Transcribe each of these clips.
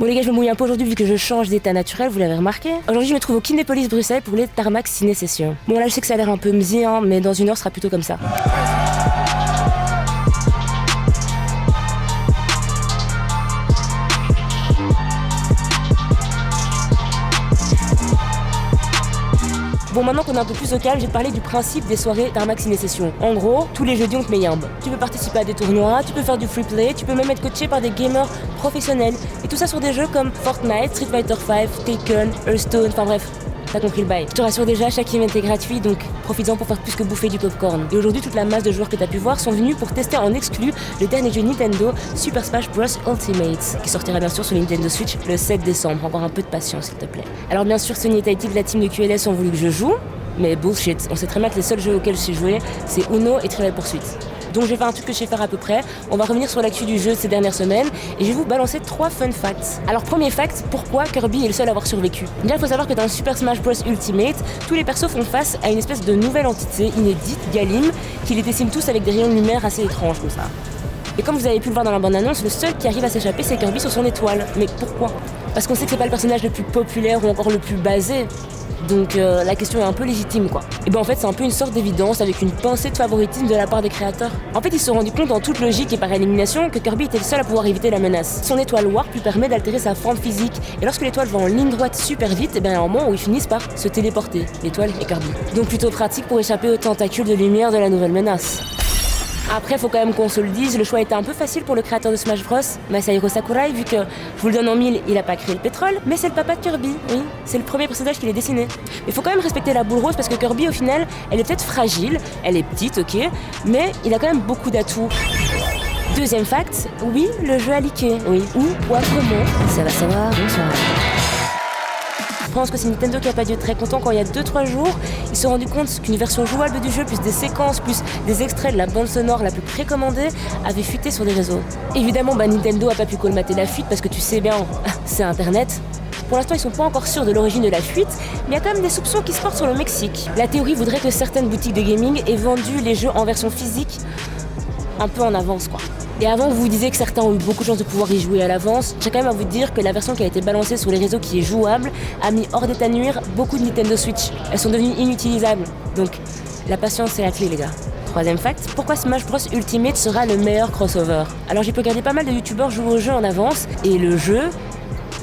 Bon les gars, je me mouille un peu aujourd'hui vu que je change d'état naturel, vous l'avez remarqué. Aujourd'hui je me trouve au Kinépolis Bruxelles pour les Tarmac Ciné Sessions. Bon là je sais que ça a l'air un peu mzi, hein, mais dans une heure ce sera plutôt comme ça. Bon, maintenant qu'on est un peu plus au calme, je vais te parler du principe des soirées Tarmac Ciné Sessions. En gros, tous les jeudis on te met yambe. Tu peux participer à des tournois, tu peux faire du free play, tu peux même être coaché par des gamers professionnels. Et tout ça sur des jeux comme Fortnite, Street Fighter V, Taken, Hearthstone, enfin bref. T'as compris le bail. Je te rassure déjà, chaque event est gratuit, donc profites-en pour faire plus que bouffer du popcorn. Et aujourd'hui, toute la masse de joueurs que t'as pu voir sont venus pour tester en exclu le dernier jeu Nintendo, Super Smash Bros Ultimate, qui sortira bien sûr sur Nintendo Switch le 7 décembre. Encore un peu de patience, s'il te plaît. Alors bien sûr, Sony et Tahiti de la team de QLS ont voulu que je joue, mais bullshit. On sait très bien que les seuls jeux auxquels je sais jouer, c'est Uno et Trivial Pursuit. Donc je vais faire un truc que je sais faire à peu près. On va revenir sur l'actu du jeu de ces dernières semaines et je vais vous balancer 3 fun facts. Alors premier fact, pourquoi Kirby est le seul à avoir survécu? Déjà il faut savoir que dans Super Smash Bros Ultimate, tous les persos font face à une espèce de nouvelle entité inédite, Galim, qui les dessine tous avec des rayons de lumière assez étranges comme ça. Et comme vous avez pu le voir dans la bande-annonce, le seul qui arrive à s'échapper c'est Kirby sur son étoile. Mais pourquoi? Parce qu'on sait que c'est pas le personnage le plus populaire ou encore le plus basé. Donc la question est un peu légitime quoi. Et ben en fait c'est un peu une sorte d'évidence avec une pincée de favoritisme de la part des créateurs. En fait ils se sont rendus compte en toute logique et par élimination que Kirby était le seul à pouvoir éviter la menace. Son étoile Warp lui permet d'altérer sa forme physique et lorsque l'étoile va en ligne droite super vite, et bien il y a un moment où ils finissent par se téléporter, l'étoile et Kirby. Donc plutôt pratique pour échapper aux tentacules de lumière de la nouvelle menace. Après, faut quand même qu'on se le dise, le choix était un peu facile pour le créateur de Smash Bros, Masahiro Sakurai, vu que, je vous le donne en mille, il a pas créé le pétrole, mais c'est le papa de Kirby, oui, c'est le premier personnage qu'il ait dessiné. Mais faut quand même respecter la boule rose parce que Kirby, au final, elle est peut-être fragile, elle est petite, ok, mais il a quand même beaucoup d'atouts. Deuxième fact, oui, le jeu a leaké, oui. Où, quoi, comment, ça va savoir, bonsoir. Je pense que c'est Nintendo qui a pas dû être très content quand il y a 2-3 jours, ils se sont rendus compte qu'une version jouable du jeu, plus des séquences, plus des extraits de la bande sonore la plus précommandée, avait fuité sur les réseaux. Évidemment, Nintendo a pas pu colmater la fuite parce que tu sais bien, c'est Internet. Pour l'instant, ils sont pas encore sûrs de l'origine de la fuite, mais il y a quand même des soupçons qui se portent sur le Mexique. La théorie voudrait que certaines boutiques de gaming aient vendu les jeux en version physique un peu en avance, quoi. Et avant, vous vous disiez que certains ont eu beaucoup de chance de pouvoir y jouer à l'avance. J'ai quand même à vous dire que la version qui a été balancée sur les réseaux qui est jouable a mis hors d'état de nuire beaucoup de Nintendo Switch. Elles sont devenues inutilisables. Donc, la patience, c'est la clé, les gars. Troisième fact, pourquoi Smash Bros Ultimate sera le meilleur crossover? Alors, j'ai pu regarder pas mal de youtubeurs jouer au jeu en avance, et le jeu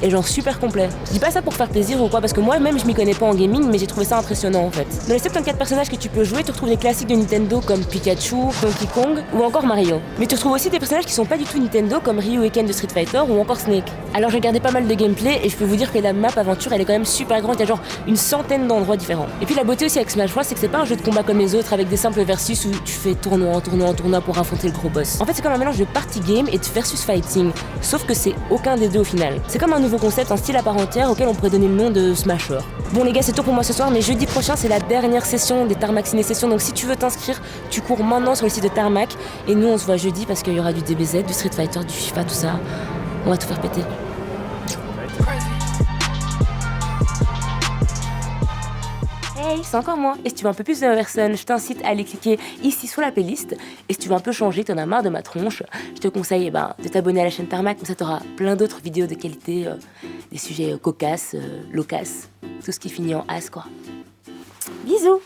est genre super complet. Je dis pas ça pour faire plaisir ou quoi, parce que moi-même je m'y connais pas en gaming, mais j'ai trouvé ça impressionnant en fait. Dans les 74 personnages que tu peux jouer, tu retrouves des classiques de Nintendo comme Pikachu, Donkey Kong ou encore Mario. Mais tu retrouves aussi des personnages qui sont pas du tout Nintendo comme Ryu et Ken de Street Fighter ou encore Snake. Alors j'ai regardé pas mal de gameplay et je peux vous dire que la map aventure elle est quand même super grande, il y a genre une centaine d'endroits différents. Et puis la beauté aussi avec Smash Bros c'est que c'est pas un jeu de combat comme les autres avec des simples versus où tu fais tournoi en tournoi en tournoi pour affronter le gros boss. En fait c'est comme un mélange de party game et de versus fighting, sauf que c'est aucun des deux au final. C'est comme un nouveau concept, un style à part entière auquel on pourrait donner le nom de Smasher. Bon les gars, c'est tout pour moi ce soir, mais jeudi prochain c'est la dernière session des Tarmac Ciné Sessions, donc si tu veux t'inscrire, tu cours maintenant sur le site de Tarmac et nous on se voit jeudi parce qu'il y aura du DBZ, du Street Fighter, du FIFA, tout ça. On va tout faire péter. Hey, c'est encore moi. Et si tu veux un peu plus de ma personne, je t'incite à aller cliquer ici sur la playlist. Et si tu veux un peu changer, t'en as marre de ma tronche, je te conseille de t'abonner à la chaîne Tarmac, comme ça t'auras plein d'autres vidéos de qualité, des sujets cocasses, locasses, tout ce qui finit en as quoi. Bisous.